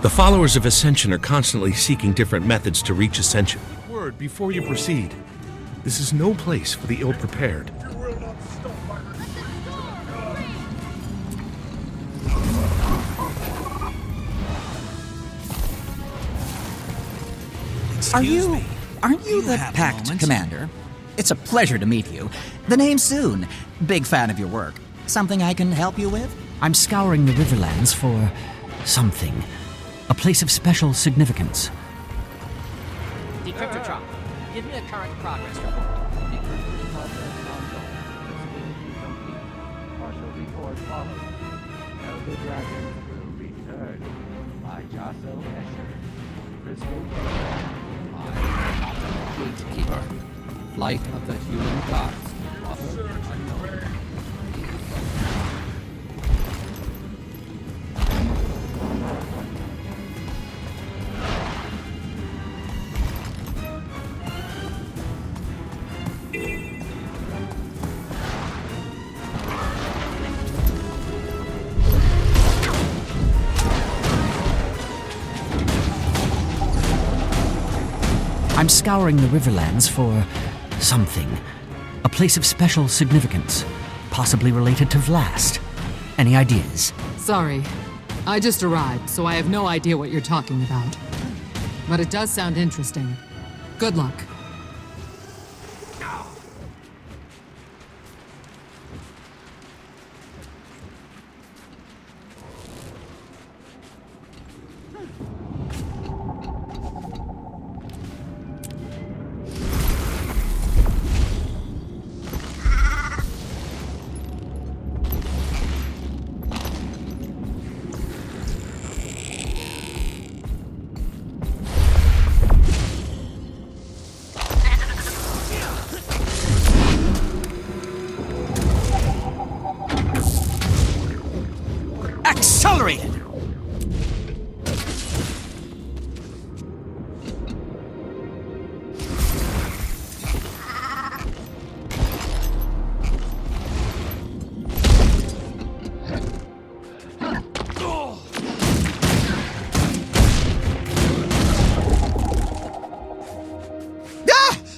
The followers of Ascension are constantly seeking different methods to reach Ascension. Word before you proceed. This is no place for the ill-prepared. Aren't you the Pact Commander? It's a pleasure to meet you. The name's Soon. Big fan of your work. Something I can help you with? I'm scouring the Riverlands for something. A place of special significance. Decryptotron, give me a current progress report. Partial report follows. Elder Dragon will return by Josso Escher. Crystal Gatekeeper. Flight of the human gods. Author unknown. I'm scouring the Riverlands for something. A place of special significance, possibly related to Vlast. Any ideas? Sorry. I just arrived, so I have no idea what you're talking about. But it does sound interesting. Good luck. Accelerated!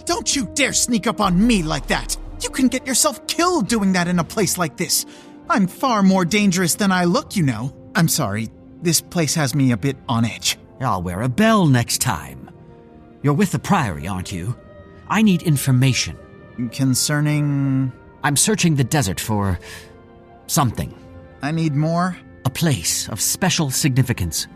Don't you dare sneak up on me like that! You can get yourself killed doing that in a place like this. I'm far more dangerous than I look, you know. I'm sorry, this place has me a bit on edge. I'll wear a bell next time. You're with the Priory, aren't you? I need information. Concerning... I'm searching the desert for something. I need more? A place of special significance,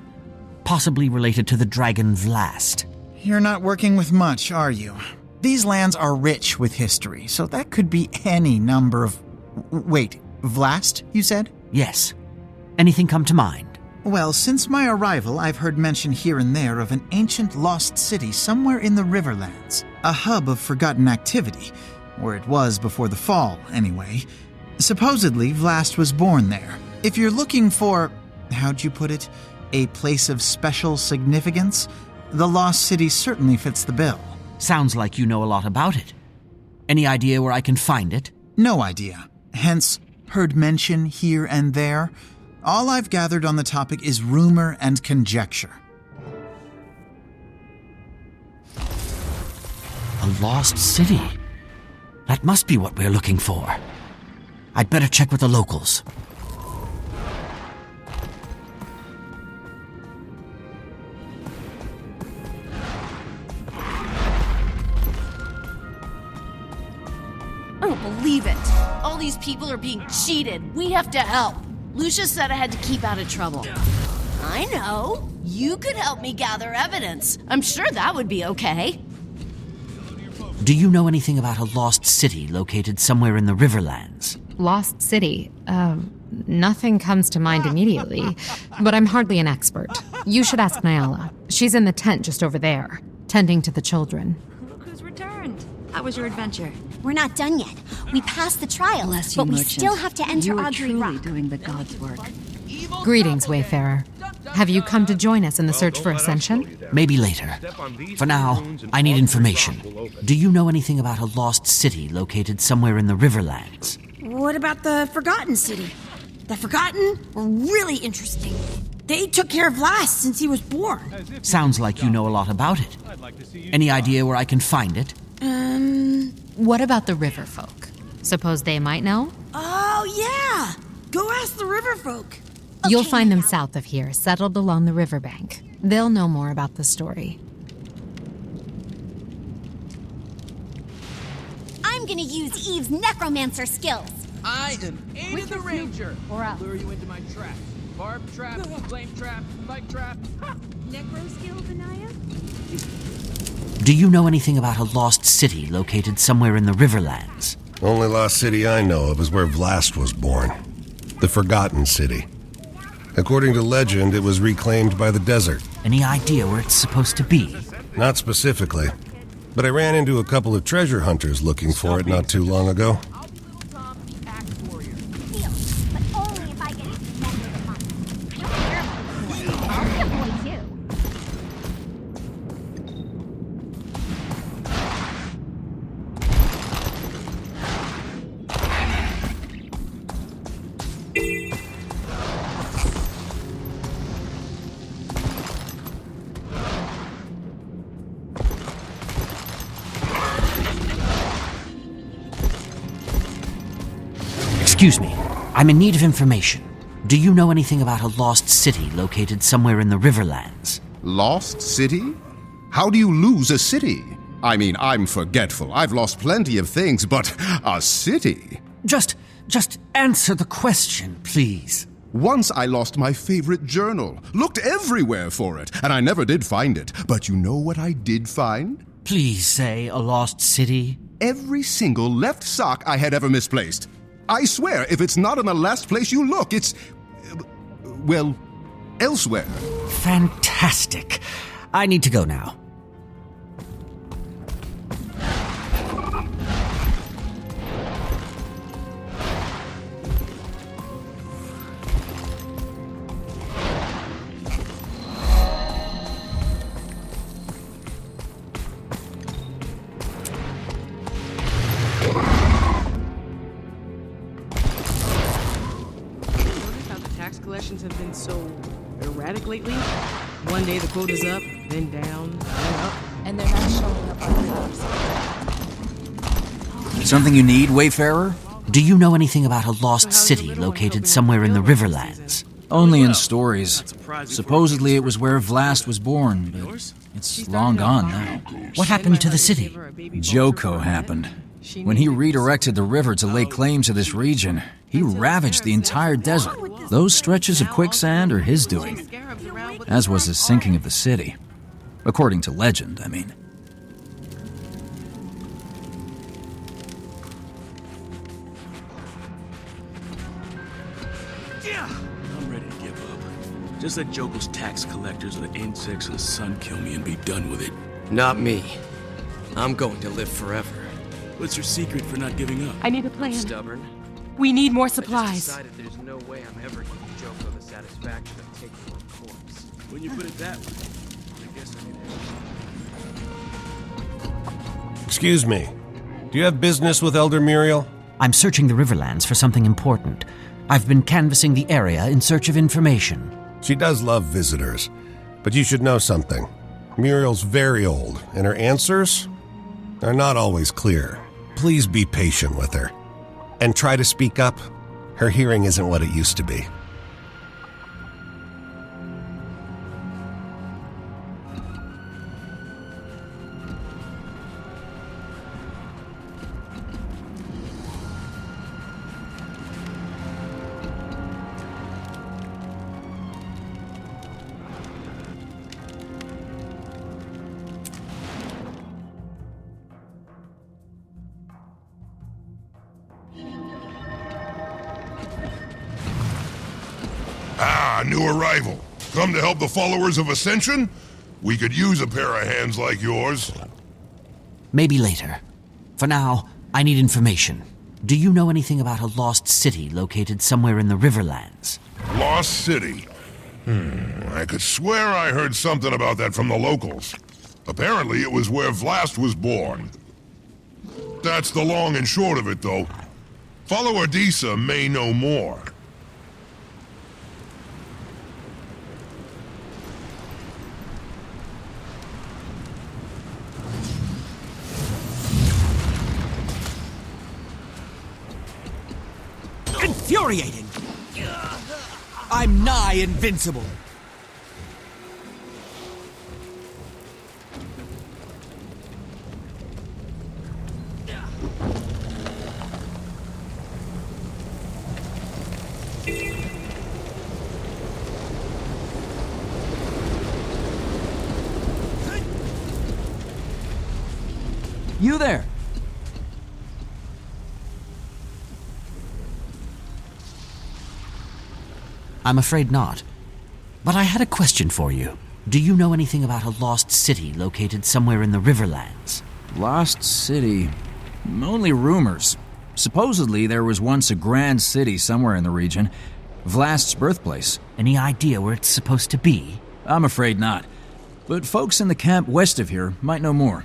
possibly related to the dragon Vlast. You're not working with much, are you? These lands are rich with history, so that could be any number of... Wait, Vlast, you said? Yes. Anything come to mind? Well, since my arrival, I've heard mention here and there of an ancient lost city somewhere in the Riverlands. A hub of forgotten activity, or it was before the fall, anyway. Supposedly, Vlast was born there. If you're looking for, how'd you put it, a place of special significance, the lost city certainly fits the bill. Sounds like you know a lot about it. Any idea where I can find it? No idea. Hence, heard mention here and there. All I've gathered on the topic is rumor and conjecture. A lost city. That must be what we're looking for. I'd better check with the locals. I don't believe it. All these people are being cheated. We have to help. Lucius said I had to keep out of trouble. I know. You could help me gather evidence. I'm sure that would be okay. Do you know anything about a lost city located somewhere in the Riverlands? Lost city? Nothing comes to mind immediately, but I'm hardly an expert. You should ask Nyala. She's in the tent just over there, tending to the children. Look who's returned. How was your adventure? We're not done yet. We passed the trial, Bless you, but we merchant. still have to enter You are Audrey truly Rock. doing the gods' work. Greetings, Wayfarer. Have you come to join us in the search for Ascension? Maybe later. For now, I need information. Do you know anything about a lost city located somewhere in the Riverlands? What about the Forgotten City? The Forgotten were really interesting. They took care of Last since he was born. Sounds like you know a lot about it. Any idea where I can find it? What about the river folk? Suppose they might know? Oh, yeah! Go ask the river folk. You'll find them south of here, settled along the riverbank. They'll know more about the story. I'm gonna use Eve's necromancer skills. I am Ada the Ranger. Lure you into my trap. Barb trap, flame trap, spike trap. Necro skills, Anaya? Do you know anything about a lost city located somewhere in the Riverlands? Only lost city I know of is where Vlast was born. The Forgotten City. According to legend, it was reclaimed by the desert. Any idea where it's supposed to be? Not specifically, but I ran into a couple of treasure hunters looking for it not too long ago. Excuse me, I'm in need of information. Do you know anything about a lost city located somewhere in the Riverlands? Lost city? How do you lose a city? I mean, I'm forgetful. I've lost plenty of things, but a city? Just answer the question, please. Once I lost my favorite journal. Looked everywhere for it, and I never did find it. But you know what I did find? Please say a lost city. Every single left sock I had ever misplaced. I swear, if it's not in the last place you look, it's... well, elsewhere. Fantastic. I need to go now. Collections have been so erratic lately. One day the quota's up, then down, then up. And they're not showing up on the house. Something you need, Wayfarer? Do you know anything about a lost city located somewhere in the Riverlands? Only in stories. Supposedly it was where Vlast was born, but it's long gone now. What happened to the city? Joko happened. When he redirected the river to lay claim to this region, he ravaged the entire desert. Those stretches of quicksand are his doing, as was the sinking of the city. According to legend, I mean. I'm ready to give up. Just let Joko's tax collectors or the insects of the sun kill me and be done with it. Not me. I'm going to live forever. What's your secret for not giving up? I need a plan. I'm stubborn. We need more I supplies. just decided there's no way I'm ever giving Joko the satisfaction of taking my corpse. When you put it that way, I guess I can. Excuse me. Do you have business with Elder Muriel? I'm searching the Riverlands for something important. I've been canvassing the area in search of information. She does love visitors, but you should know something. Muriel's very old, and her answers are not always clear. Please be patient with her. And try to speak up. Her hearing isn't what it used to be. Ah, new arrival. Come to help the followers of Ascension? We could use a pair of hands like yours. Maybe later. For now, I need information. Do you know anything about a lost city located somewhere in the Riverlands? Lost City? I could swear I heard something about that from the locals. Apparently it was where Vlast was born. That's the long and short of it, though. Follower Disa may know more. infuriating. I'm nigh invincible. You there! I'm afraid not. But I had a question for you. Do you know anything about a lost city located somewhere in the Riverlands? Lost city? Only rumors. Supposedly there was once a grand city somewhere in the region. Vlast's birthplace. Any idea where it's supposed to be? I'm afraid not. But folks in the camp west of here might know more.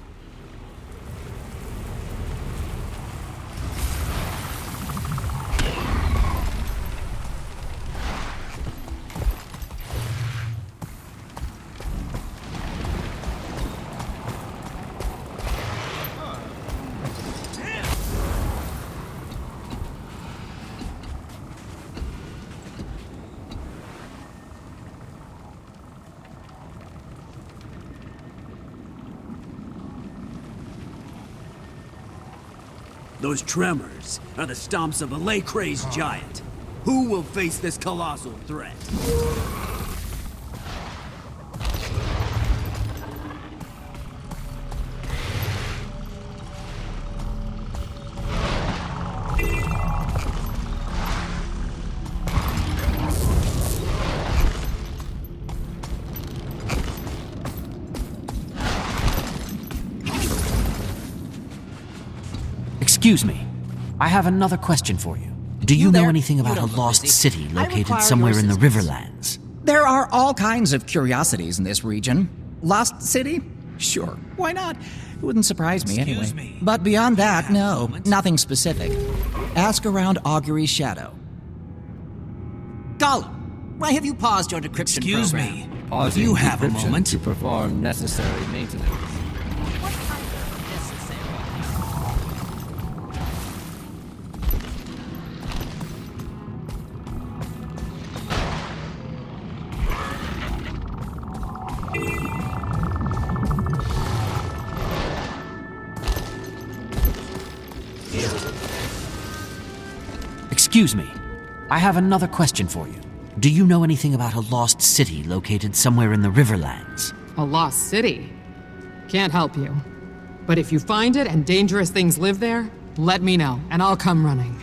Those tremors are the stomps of a lay-crazed giant. Who will face this colossal threat? Excuse me. I have another question for you. Do you know anything about a lost city located somewhere in the Riverlands? There are all kinds of curiosities in this region. Lost city? Sure, why not? It wouldn't surprise me anyway. But beyond that, no, nothing specific. Ask around Augury's shadow. Gollum, why have you paused your decryption Excuse program? me. Pausing You have a decryption moment. to perform necessary maintenance. Excuse me. I have another question for you. Do you know anything about a lost city located somewhere in the Riverlands? A lost city? Can't help you. But if you find it and dangerous things live there, let me know, and I'll come running.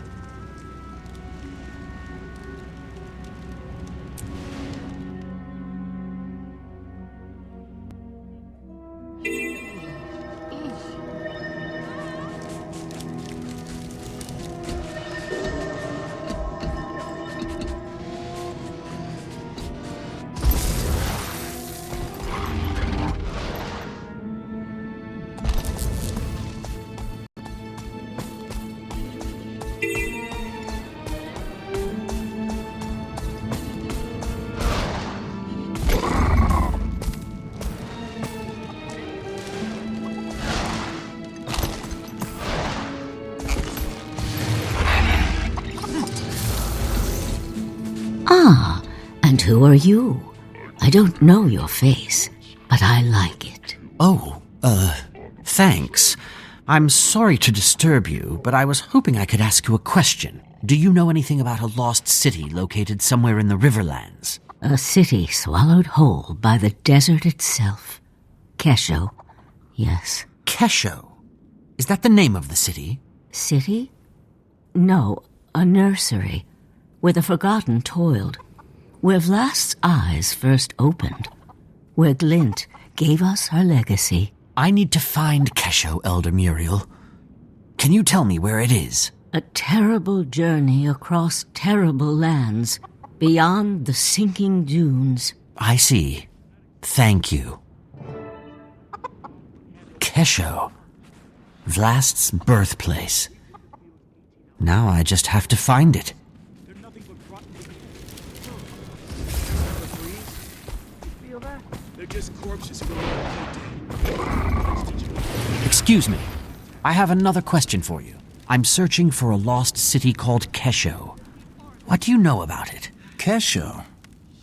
Ah, and who are you? I don't know your face, but I like it. Oh, thanks. I'm sorry to disturb you, but I was hoping I could ask you a question. Do you know anything about a lost city located somewhere in the Riverlands? A city swallowed whole by the desert itself. Kesho, yes. Kesho? Is that the name of the city? City? No, a nursery, where the forgotten toiled, where Vlast's eyes first opened, where Glint gave us her legacy. I need to find Kesho, Elder Muriel. Can you tell me where it is? A terrible journey across terrible lands, beyond the sinking dunes. I see. Thank you. Kesho. Vlast's birthplace. Now I just have to find it. They're just corpses. Excuse me. I have another question for you. I'm searching for a lost city called Kesho. What do you know about it? Kesho.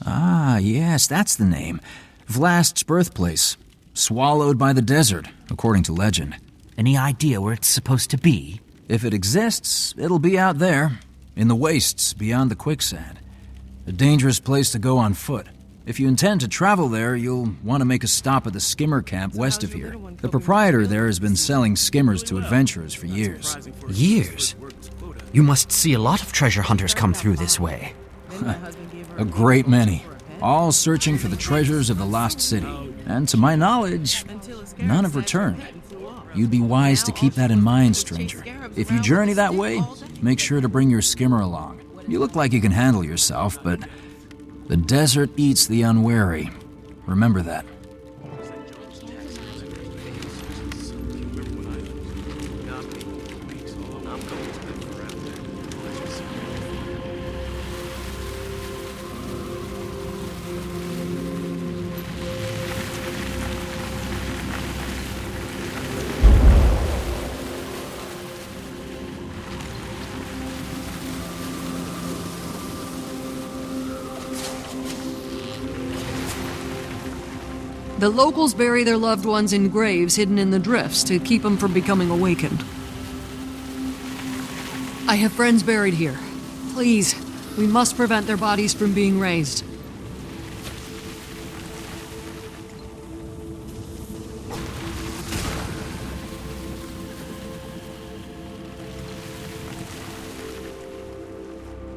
Ah, yes, that's the name. Vlast's birthplace. Swallowed by the desert, according to legend. Any idea where it's supposed to be? If it exists, it'll be out there, in the wastes beyond the quicksand. A dangerous place to go on foot. If you intend to travel there, you'll want to make a stop at the skimmer camp west of here. The proprietor there has been selling skimmers to adventurers for years. Years? You must see a lot of treasure hunters come through this way. A great many, all searching for the treasures of the lost city. And to my knowledge, none have returned. You'd be wise to keep that in mind, stranger. If you journey that way, make sure to bring your skimmer along. You look like you can handle yourself, but the desert eats the unwary. Remember that. The locals bury their loved ones in graves hidden in the drifts to keep them from becoming awakened. I have friends buried here. Please, we must prevent their bodies from being raised.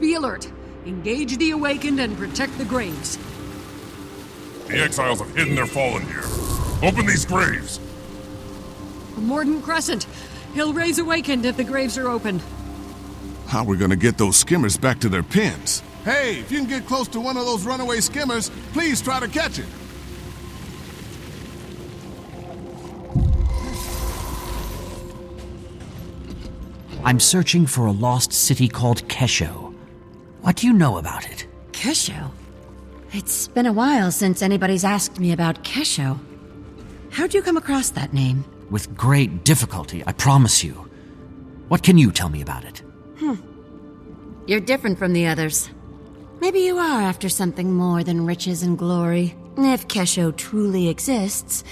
Be alert. Engage the awakened and protect the graves. The exiles have hidden their fallen here. Open these graves! Mordant Crescent. He'll raise awakened if the graves are opened. How are we gonna get those skimmers back to their pens? Hey, if you can get close to one of those runaway skimmers, please try to catch it. I'm searching for a lost city called Kesho. What do you know about it? Kesho? It's been a while since anybody's asked me about Kesho. How'd you come across that name? With great difficulty, I promise you. What can you tell me about it? You're different from the others. Maybe you are after something more than riches and glory. If Kesho truly exists,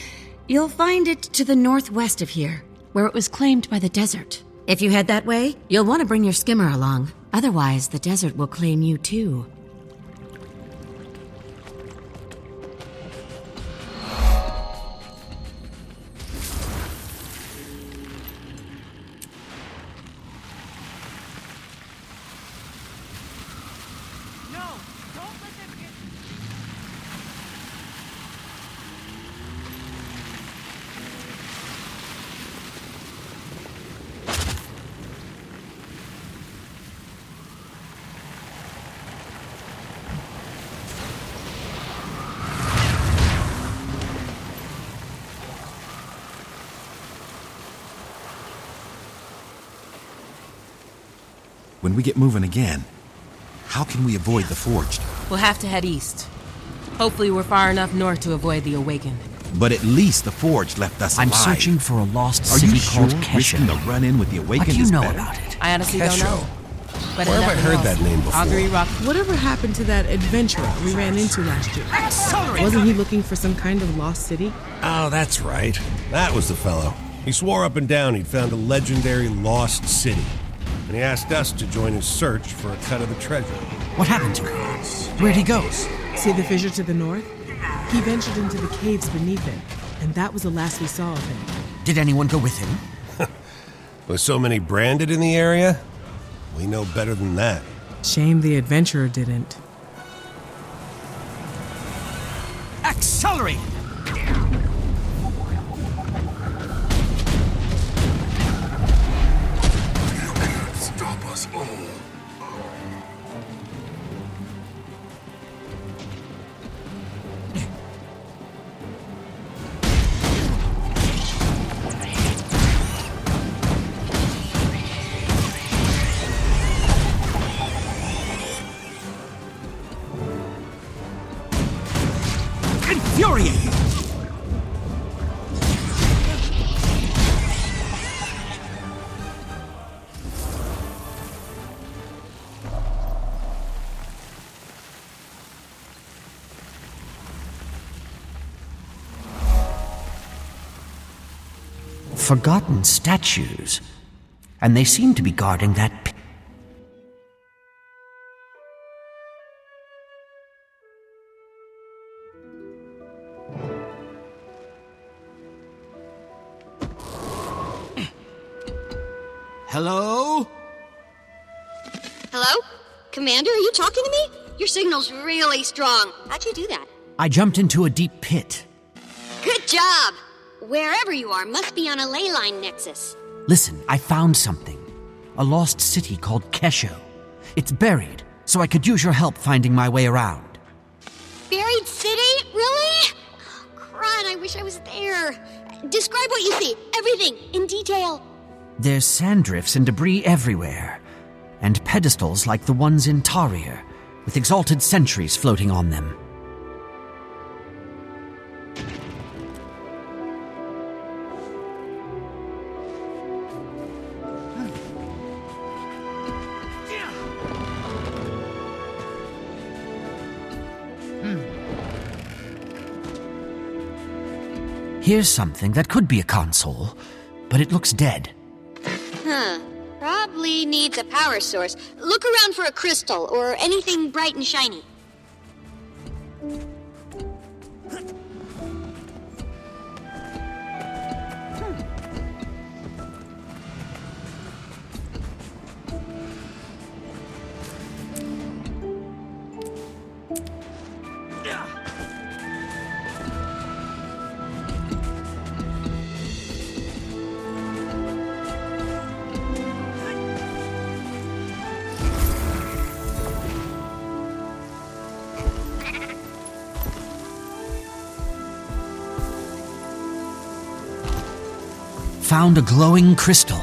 you'll find it to the northwest of here, where it was claimed by the desert. If you head that way, you'll want to bring your skimmer along. Otherwise, the desert will claim you too. When we get moving again, how can we avoid the Forged? We'll have to head east. Hopefully we're far enough north to avoid the Awakened. But at least the Forged left us alive. I'm searching for a lost city called Kesho. Risking the run-in with the Awakened What do you is know better? about it? I honestly don't know. But Where have I heard that name before? Augury Rock. Whatever happened to that adventurer we ran into last year? Wasn't he looking for some kind of lost city? Oh, that's right. That was the fellow. He swore up and down he'd found a legendary lost city. And he asked us to join his search for a cut of the treasure. What happened to him? Where'd he go? See the fissure to the north? He ventured into the caves beneath it, and that was the last we saw of him. Did anyone go with him? With so many branded in the area, we know better than that. Shame the adventurer didn't. Accelerate! Stop us all. Infuriating! forgotten statues. And they seem to be guarding that Hello? Hello? Commander, are you talking to me? Your signal's really strong. How'd you do that? I jumped into a deep pit. Good job! Wherever you are must be on a ley line nexus. Listen, I found something. A lost city called Kesho. It's buried, so I could use your help finding my way around. Buried city? Really? Crud, I wish I was there. Describe what you see. Everything, in detail. There's sand drifts and debris everywhere, and pedestals like the ones in Tarir, with exalted sentries floating on them. Here's something that could be a console, but it looks dead. Huh. Probably needs a power source. Look around for a crystal or anything bright and shiny. Found a glowing crystal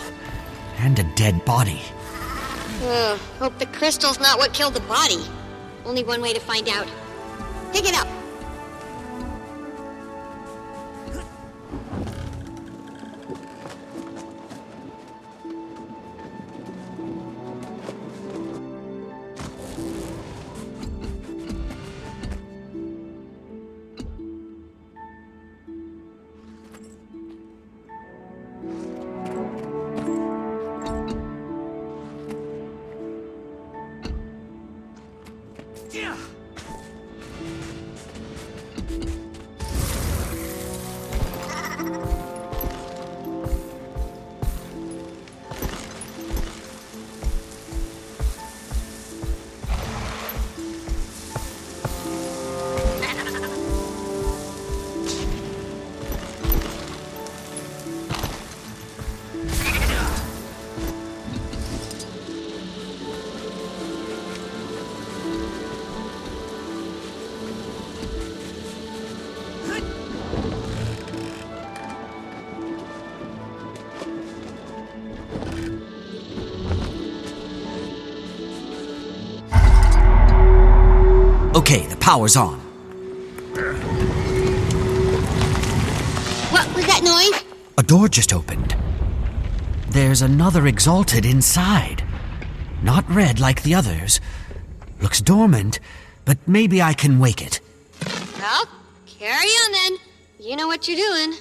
and a dead body. Hope the crystal's not what killed the body. Only one way to find out. Pick it up. Okay, the power's on. What was that noise? A door just opened. There's another exalted inside. Not red like the others. Looks dormant, but maybe I can wake it. Well, carry on then. You know what you're doing.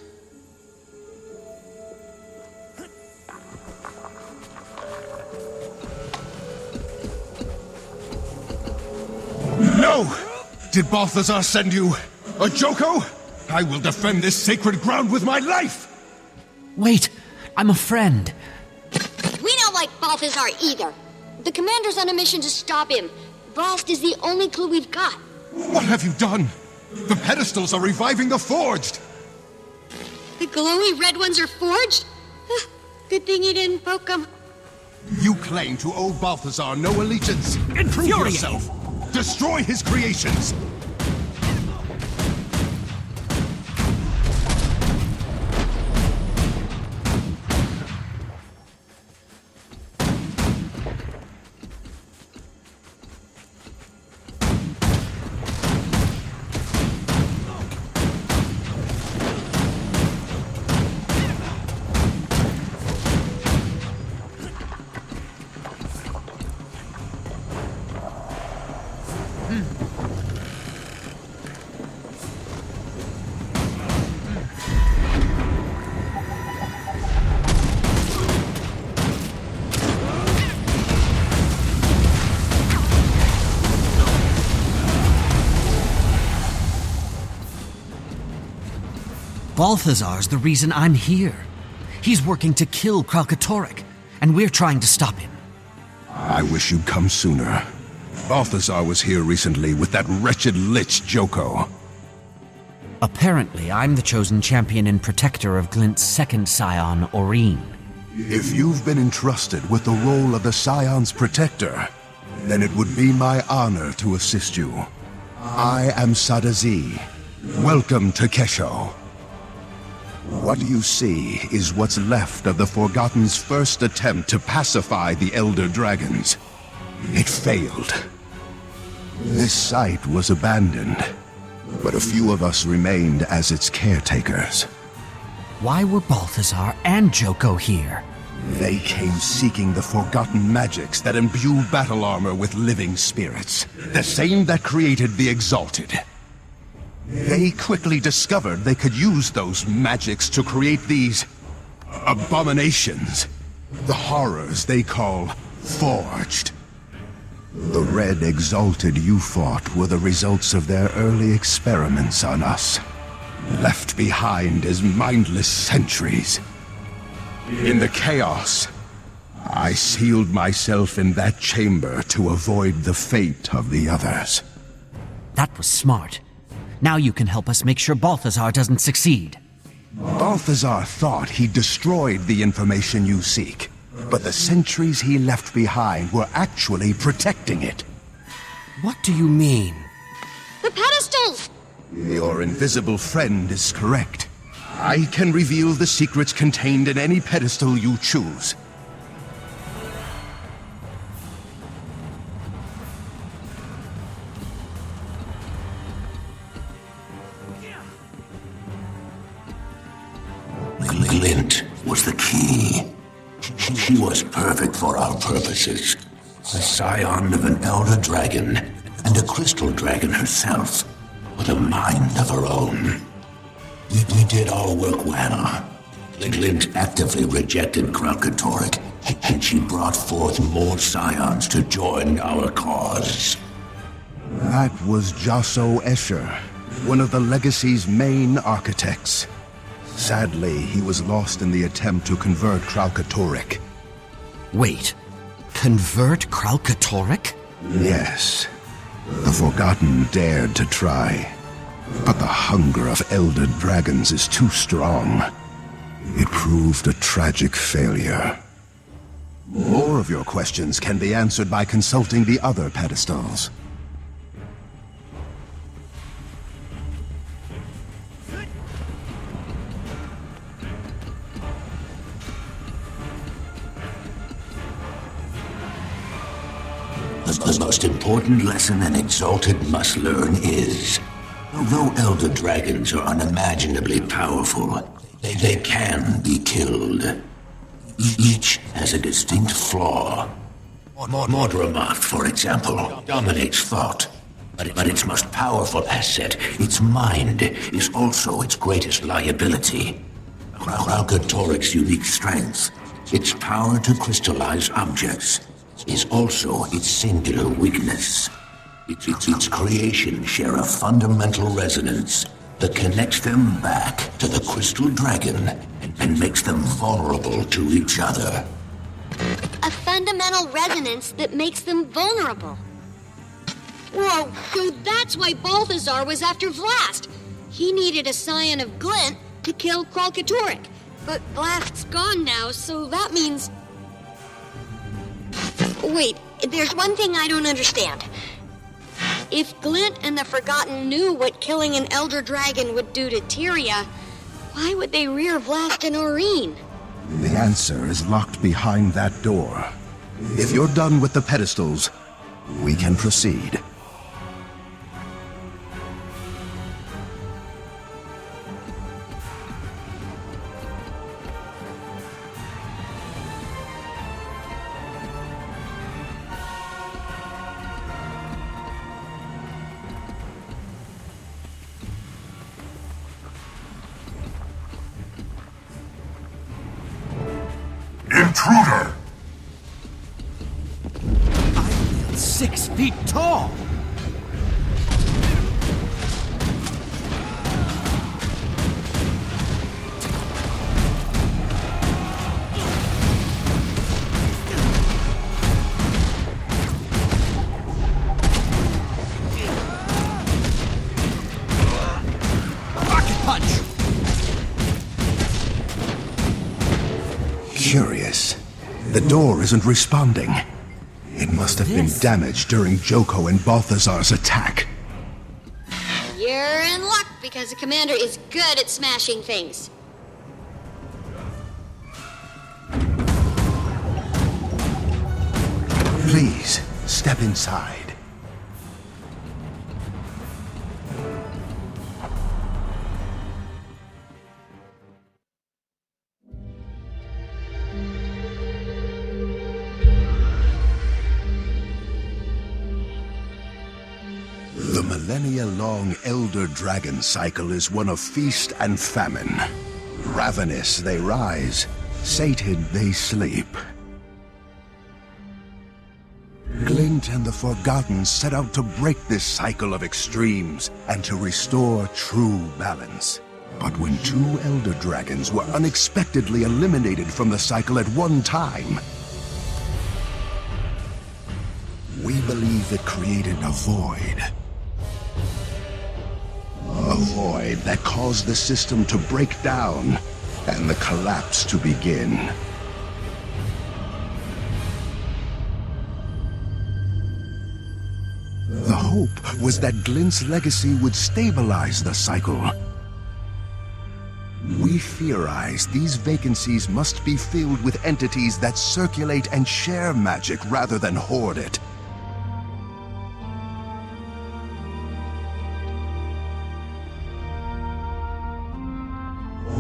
No! Did Balthazar send you a Joko? I will defend this sacred ground with my life! Wait, I'm a friend. We don't like Balthazar either. The commander's on a mission to stop him. Bast is the only clue we've got. What have you done? The pedestals are reviving the forged! The glowy red ones are forged? Good thing you didn't poke them. You claim to owe Balthazar no allegiance. Prove yourself! Destroy his creations! Balthazar's the reason I'm here. He's working to kill Kralkatorrik, and we're trying to stop him. I wish you'd come sooner. Balthazar was here recently with that wretched lich Joko. Apparently, I'm the chosen champion and protector of Glint's second scion, Aurene. If you've been entrusted with the role of the Scion's protector, then it would be my honor to assist you. I am Sadazi. Welcome to Kesho. What you see is what's left of the Forgotten's first attempt to pacify the Elder Dragons. It failed. This site was abandoned, but a few of us remained as its caretakers. Why were Balthazar and Joko here? They came seeking the forgotten magics that imbue battle armor with living spirits, the same that created the Exalted. They quickly discovered they could use those magics to create these abominations, the horrors they call Forged. The Red Exalted you fought were the results of their early experiments on us, left behind as mindless sentries. In the chaos, I sealed myself in that chamber to avoid the fate of the others. That was smart. Now you can help us make sure Balthazar doesn't succeed. Balthazar thought he destroyed the information you seek, but the sentries he left behind were actually protecting it. What do you mean? The pedestals! Your invisible friend is correct. I can reveal the secrets contained in any pedestal you choose. Glint was the key. She was perfect for our purposes. A scion of an elder dragon, and a crystal dragon herself, with a mind of her own. We did our work well. Glint actively rejected Kralkatorrik, and she brought forth more scions to join our cause. That was Jasso Escher, one of the Legacy's main architects. Sadly, he was lost in the attempt to convert Kralkatorrik. Wait, convert Kralkatorrik? Yes. The Forgotten dared to try, but the hunger of Elder Dragons is too strong. It proved a tragic failure. More of your questions can be answered by consulting the other pedestals. The most important lesson an Exalted must learn is, although Elder Dragons are unimaginably powerful, they can be killed. Each has a distinct flaw. Mordramoth, for example, dominates thought, but its most powerful asset, its mind, is also its greatest liability. Kralkatorrik's unique strength, its power to crystallize objects, is also its singular weakness. Its creations share a fundamental resonance that connects them back to the Crystal Dragon and makes them vulnerable to each other. A fundamental resonance that makes them vulnerable. Whoa, so that's why Balthazar was after Vlast. He needed a scion of Glint to kill Kralkatorrik. But Vlast's gone now, so that means... Wait, there's one thing I don't understand. If Glint and the Forgotten knew what killing an Elder Dragon would do to Tyria, why would they rear Vlast and Aurene? The answer is locked behind that door. If you're done with the pedestals, we can proceed. Intruder! I feel 6 feet tall! punch! Curious. The door isn't responding. It must have been damaged during Joko and Balthazar's attack. You're in luck because the commander is good at smashing things. Please, step inside. The millennia-long Elder Dragon cycle is one of feast and famine. Ravenous they rise, sated they sleep. Glint and the Forgotten set out to break this cycle of extremes and to restore true balance. But when two Elder Dragons were unexpectedly eliminated from the cycle at one time, we believe it created a void. A void that caused the system to break down and the collapse to begin. The hope was that Glint's legacy would stabilize the cycle. We theorize these vacancies must be filled with entities that circulate and share magic rather than hoard it.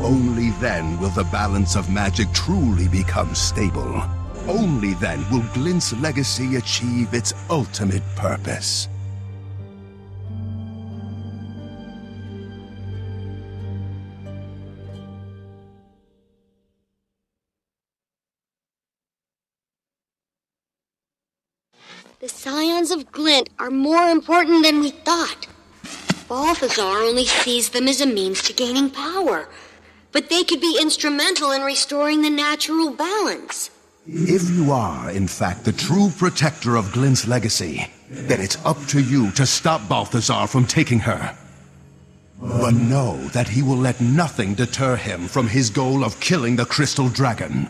Only then will the balance of magic truly become stable. Only then will Glint's legacy achieve its ultimate purpose. The Scions of Glint are more important than we thought. Balthazar only sees them as a means to gaining power, but they could be instrumental in restoring the natural balance. If you are, in fact, the true protector of Glint's legacy, then it's up to you to stop Balthazar from taking her. But know that he will let nothing deter him from his goal of killing the Crystal Dragon.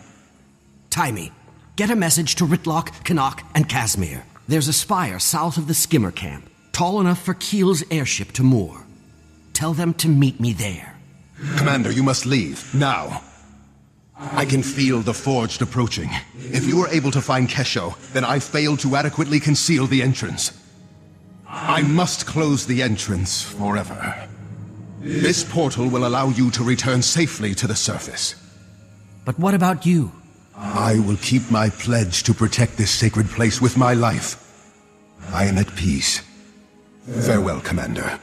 Taimi, get a message to Rytlock, Canuck, and Casimir. There's a spire south of the skimmer camp, tall enough for Keel's airship to moor. Tell them to meet me there. Commander, you must leave, now. I can feel the Forged approaching. If you are able to find Kesho, then I failed to adequately conceal the entrance. I must close the entrance forever. This portal will allow you to return safely to the surface. But what about you? I will keep my pledge to protect this sacred place with my life. I am at peace. Farewell, Commander.